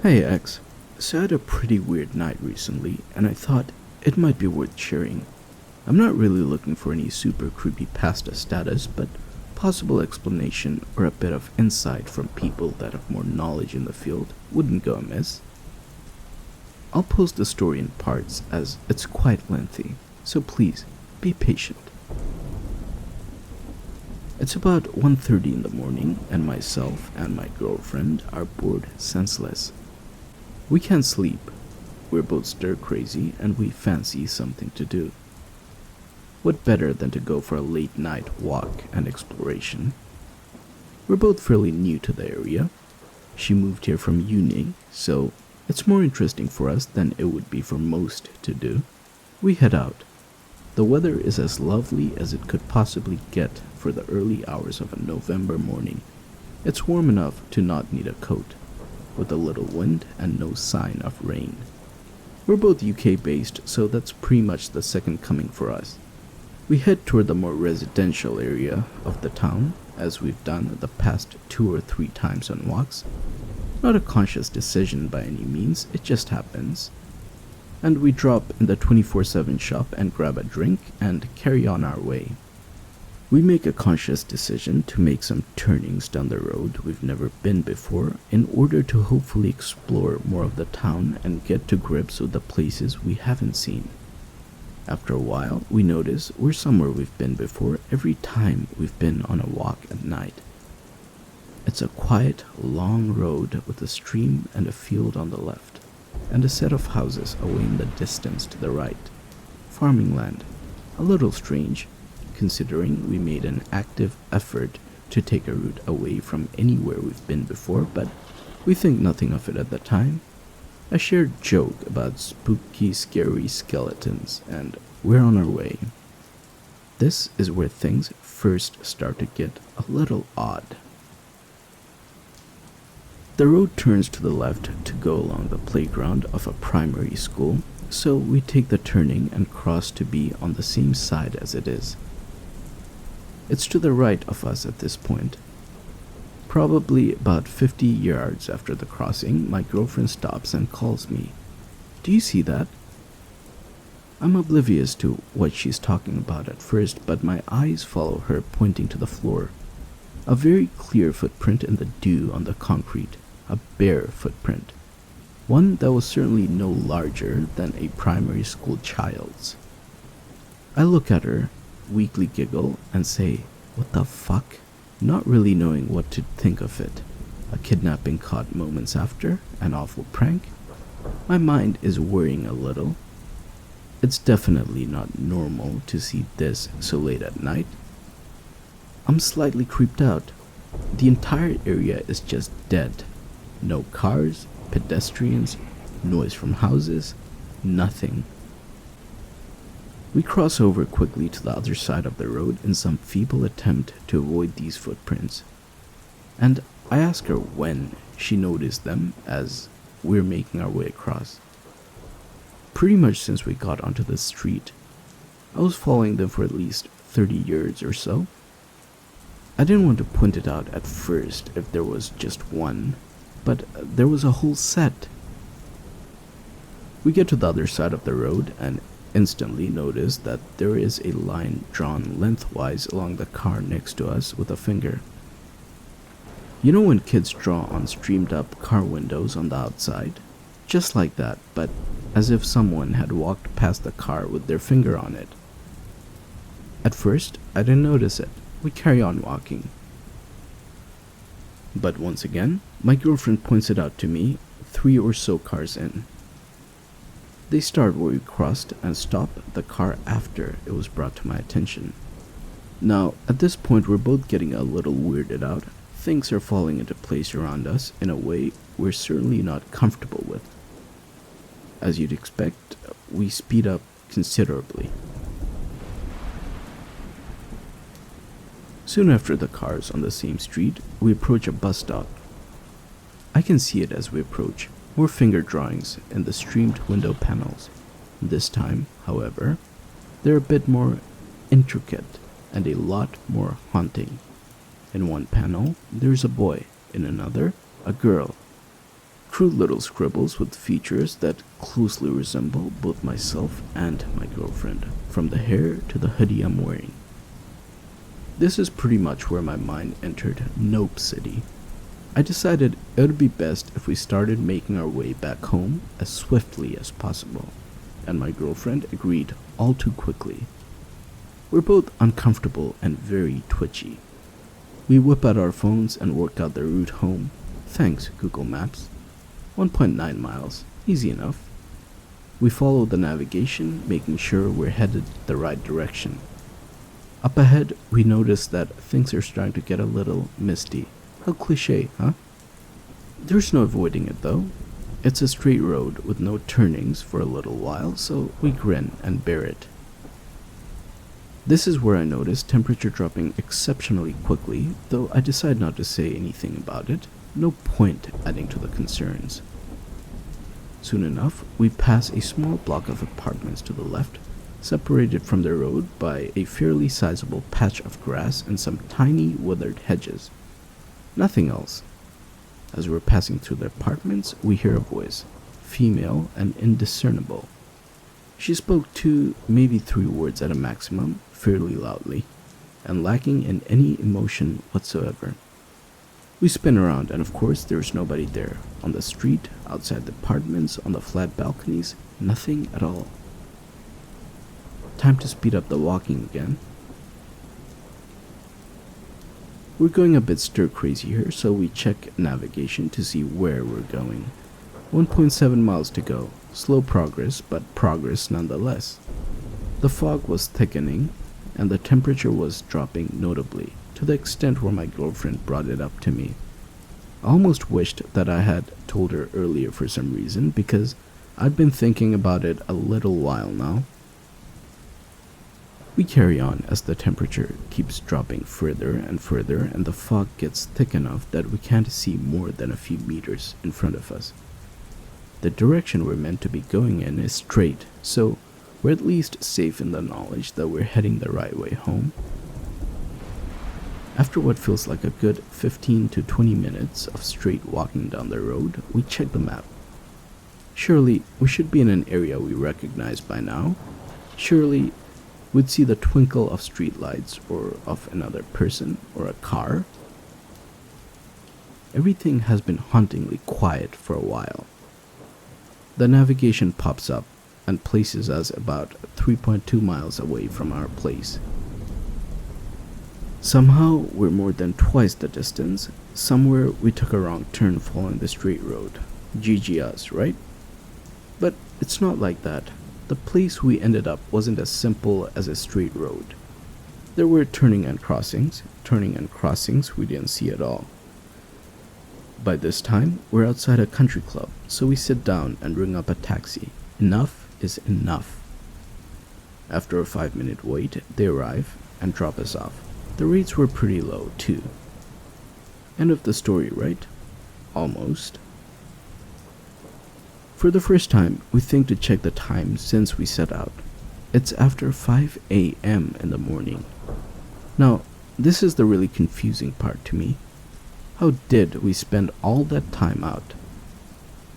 Hey X, so I had a pretty weird night recently, and I thought it might be worth sharing. I'm not really looking for any super creepy pasta status, but possible explanation or a bit of insight from people that have more knowledge in the field wouldn't go amiss. I'll post the story in parts as it's quite lengthy, so please be patient. It's about 1:30 in the morning, and myself and my girlfriend are bored senseless. We can't sleep. We're both stir crazy and we fancy something to do. What better than to go for a late night walk and exploration? We're both fairly new to the area. She moved here from uni, so it's more interesting for us than it would be for most to do. We head out. The weather is as lovely as it could possibly get for the early hours of a November morning. It's warm enough to not need a coat, with a little wind and no sign of rain. We're both UK based, so that's pretty much the second coming for us. We head toward the more residential area of the town, as we've done the past 2 or 3 times on walks. Not a conscious decision by any means, it just happens. And we drop in the 24/7 shop and grab a drink and carry on our way. We make a conscious decision to make some turnings down the road we've never been before in order to hopefully explore more of the town and get to grips with the places we haven't seen. After a while, we notice we're somewhere we've been before every time we've been on a walk at night. It's a quiet, long road with a stream and a field on the left, and a set of houses away in the distance to the right. Farming land. A little strange, considering we made an active effort to take a route away from anywhere we've been before, but we think nothing of it at the time. A shared joke about spooky, scary skeletons, and we're on our way. This is where things first start to get a little odd. The road turns to the left to go along the playground of a primary school, so we take the turning and cross to be on the same side as it is. It's to the right of us at this point. Probably about 50 yards after the crossing, my girlfriend stops and calls me. "Do you see that?" I'm oblivious to what she's talking about at first, but my eyes follow her pointing to the floor. A very clear footprint in the dew on the concrete, a bare footprint. One that was certainly no larger than a primary school child's. I look at her, weakly giggle, and say, "What the fuck?" Not really knowing what to think of it. A kidnapping caught moments after, an awful prank. My mind is worrying a little. It's definitely not normal to see this so late at night. I'm slightly creeped out. The entire area is just dead. No cars, pedestrians, noise from houses, nothing. We cross over quickly to the other side of the road in some feeble attempt to avoid these footprints. And I ask her when she noticed them as we're making our way across. Pretty much since we got onto the street. I was following them for at least 30 yards or so. I didn't want to point it out at first if there was just one, but there was a whole set. We get to the other side of the road and instantly notice that there is a line drawn lengthwise along the car next to us with a finger. You know when kids draw on streamed up car windows on the outside? Just like that, but as if someone had walked past the car with their finger on it. At first, I didn't notice it. We carry on walking. But once again, my girlfriend points it out to me 3 or so cars in. They start where we crossed and stop the car after it was brought to my attention. Now, at this point we're both getting a little weirded out. Things are falling into place around us in a way we're certainly not comfortable with. As you'd expect, we speed up considerably. Soon after the cars on the same street, we approach a bus stop. I can see it as we approach. More finger drawings in the streamed window panels. This time, however, they're a bit more intricate and a lot more haunting. In one panel, there's a boy. In another, a girl. Crude little scribbles with features that closely resemble both myself and my girlfriend, from the hair to the hoodie I'm wearing. This is pretty much where my mind entered Nope City. I decided it would be best if we started making our way back home as swiftly as possible, and my girlfriend agreed all too quickly. We're both uncomfortable and very twitchy. We whip out our phones and work out the route home. Thanks, Google Maps. 1.9 miles, easy enough. We follow the navigation, making sure we're headed the right direction. Up ahead, we notice that things are starting to get a little misty. How cliche, huh? There's no avoiding it though. It's a straight road with no turnings for a little while, so we grin and bear it. This is where I notice temperature dropping exceptionally quickly, though I decide not to say anything about it. No point adding to the concerns. Soon enough, we pass a small block of apartments to the left, separated from the road by a fairly sizable patch of grass and some tiny withered hedges. Nothing else. As we're passing through the apartments, we hear a voice, female and indiscernible. She spoke 2, maybe 3 words at a maximum, fairly loudly, and lacking in any emotion whatsoever. We spin around and of course there's nobody there. On the street, outside the apartments, on the flat balconies, nothing at all. Time to speed up the walking again. We're going a bit stir crazy here, so we check navigation to see where we're going. 1.7 miles to go. Slow progress, but progress nonetheless. The fog was thickening, and the temperature was dropping notably, to the extent where my girlfriend brought it up to me. I almost wished that I had told her earlier for some reason, because I'd been thinking about it a little while now. We carry on as the temperature keeps dropping further and further, and the fog gets thick enough that we can't see more than a few meters in front of us. The direction we're meant to be going in is straight, so we're at least safe in the knowledge that we're heading the right way home. After what feels like a good 15 to 20 minutes of straight walking down the road, we check the map. Surely we should be in an area we recognize by now. Surely we'd see the twinkle of streetlights or of another person or a car. Everything has been hauntingly quiet for a while. The navigation pops up and places us about 3.2 miles away from our place. Somehow we're more than twice the distance. Somewhere we took a wrong turn following the straight road. GG us, right? But it's not like that. The place we ended up wasn't as simple as a straight road. There were turning and crossings we didn't see at all. By this time, we're outside a country club, so we sit down and ring up a taxi. Enough is enough. After a 5-minute wait, they arrive and drop us off. The rates were pretty low, too. End of the story, right? Almost. For the first time, we think to check the time since we set out. It's after 5 a.m. in the morning. Now, this is the really confusing part to me. How did we spend all that time out?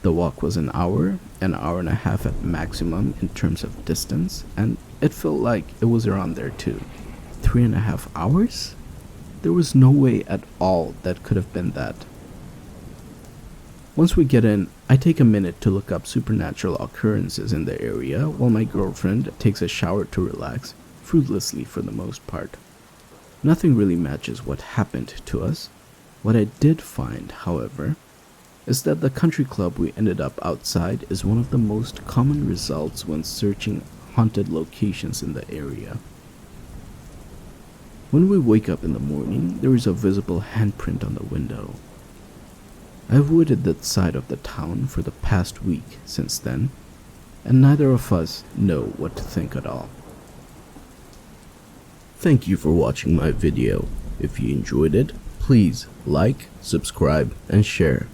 The walk was an hour and a half at maximum in terms of distance, and it felt like it was around there too. 3.5 hours? There was no way at all that could have been that. Once we get in, I take a minute to look up supernatural occurrences in the area while my girlfriend takes a shower to relax, fruitlessly for the most part. Nothing really matches what happened to us. What I did find, however, is that the country club we ended up outside is one of the most common results when searching haunted locations in the area. When we wake up in the morning, there is a visible handprint on the window. I avoided that side of the town for the past week since then, and neither of us know what to think at all. Thank you for watching my video. If you enjoyed it, please like, subscribe, and share.